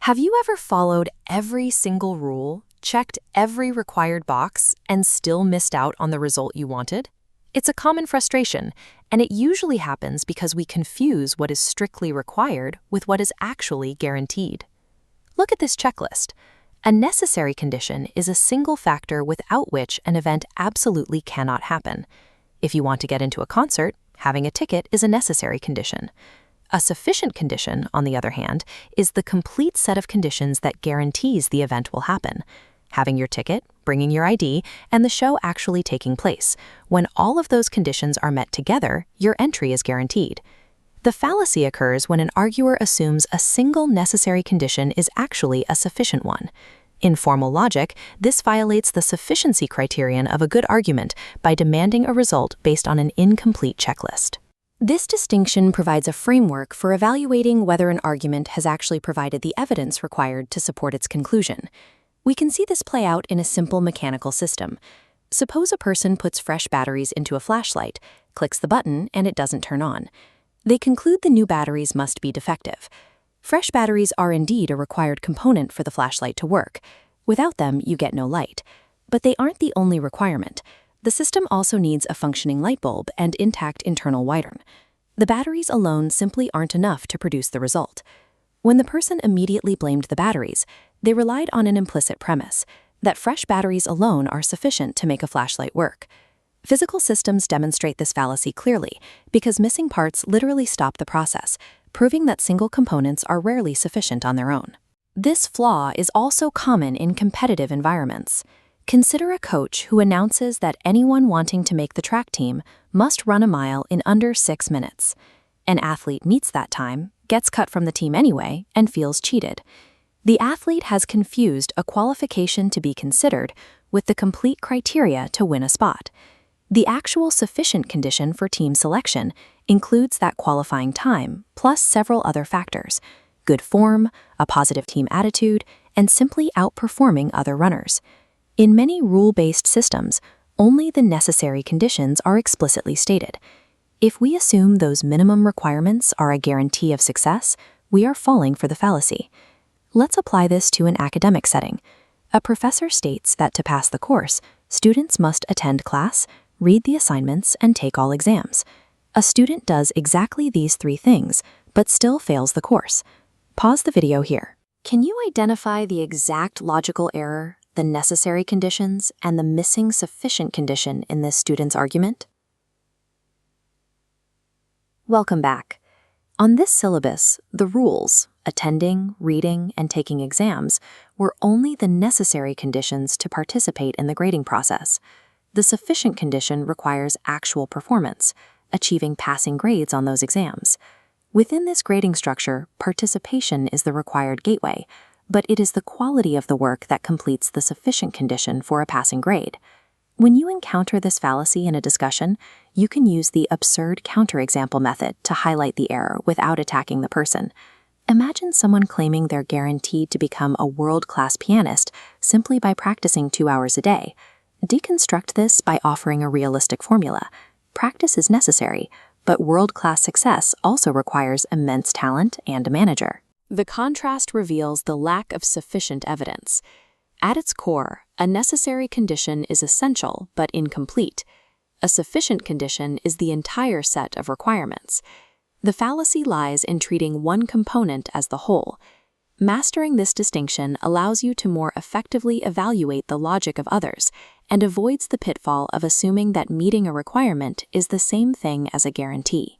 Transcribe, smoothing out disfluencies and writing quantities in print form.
Have you ever followed every single rule, checked every required box, and still missed out on the result you wanted? It's a common frustration, and it usually happens because we confuse what is strictly required with what is actually guaranteed. Look at this checklist. A necessary condition is a single factor without which an event absolutely cannot happen. If you want to get into a concert, having a ticket is a necessary condition. A sufficient condition, on the other hand, is the complete set of conditions that guarantees the event will happen. Having your ticket, bringing your ID, and the show actually taking place. When all of those conditions are met together, your entry is guaranteed. The fallacy occurs when an arguer assumes a single necessary condition is actually a sufficient one. In formal logic, this violates the sufficiency criterion of a good argument by demanding a result based on an incomplete checklist. This distinction provides a framework for evaluating whether an argument has actually provided the evidence required to support its conclusion. We can see this play out in a simple mechanical system. Suppose a person puts fresh batteries into a flashlight, clicks the button, and it doesn't turn on. They conclude the new batteries must be defective. Fresh batteries are indeed a required component for the flashlight to work. Without them, you get no light. But they aren't the only requirement. The system also needs a functioning light bulb and intact internal wiring. The batteries alone simply aren't enough to produce the result. When the person immediately blamed the batteries, they relied on an implicit premise that fresh batteries alone are sufficient to make a flashlight work. Physical systems demonstrate this fallacy clearly because missing parts literally stop the process, proving that single components are rarely sufficient on their own. This flaw is also common in competitive environments. Consider a coach who announces that anyone wanting to make the track team must run a mile in under 6 minutes. An athlete meets that time, gets cut from the team anyway, and feels cheated. The athlete has confused a qualification to be considered with the complete criteria to win a spot. The actual sufficient condition for team selection includes that qualifying time, plus several other factors: good form, a positive team attitude, and simply outperforming other runners. In many rule-based systems, only the necessary conditions are explicitly stated. If we assume those minimum requirements are a guarantee of success, we are falling for the fallacy. Let's apply this to an academic setting. A professor states that to pass the course, students must attend class, read the assignments, and take all exams. A student does exactly these 3 things, but still fails the course. Pause the video here. Can you identify the exact logical error, the necessary conditions, and the missing sufficient condition in this student's argument? Welcome back. On this syllabus, the rules, attending, reading, and taking exams, were only the necessary conditions to participate in the grading process. The sufficient condition requires actual performance, achieving passing grades on those exams. Within this grading structure, participation is the required gateway, but it is the quality of the work that completes the sufficient condition for a passing grade. When you encounter this fallacy in a discussion, you can use the absurd counterexample method to highlight the error without attacking the person. Imagine someone claiming they're guaranteed to become a world-class pianist simply by practicing 2 hours a day. Deconstruct this by offering a realistic formula. Practice is necessary, but world-class success also requires immense talent and a manager. The contrast reveals the lack of sufficient evidence. At its core, a necessary condition is essential but incomplete. A sufficient condition is the entire set of requirements. The fallacy lies in treating one component as the whole. Mastering this distinction allows you to more effectively evaluate the logic of others and avoids the pitfall of assuming that meeting a requirement is the same thing as a guarantee.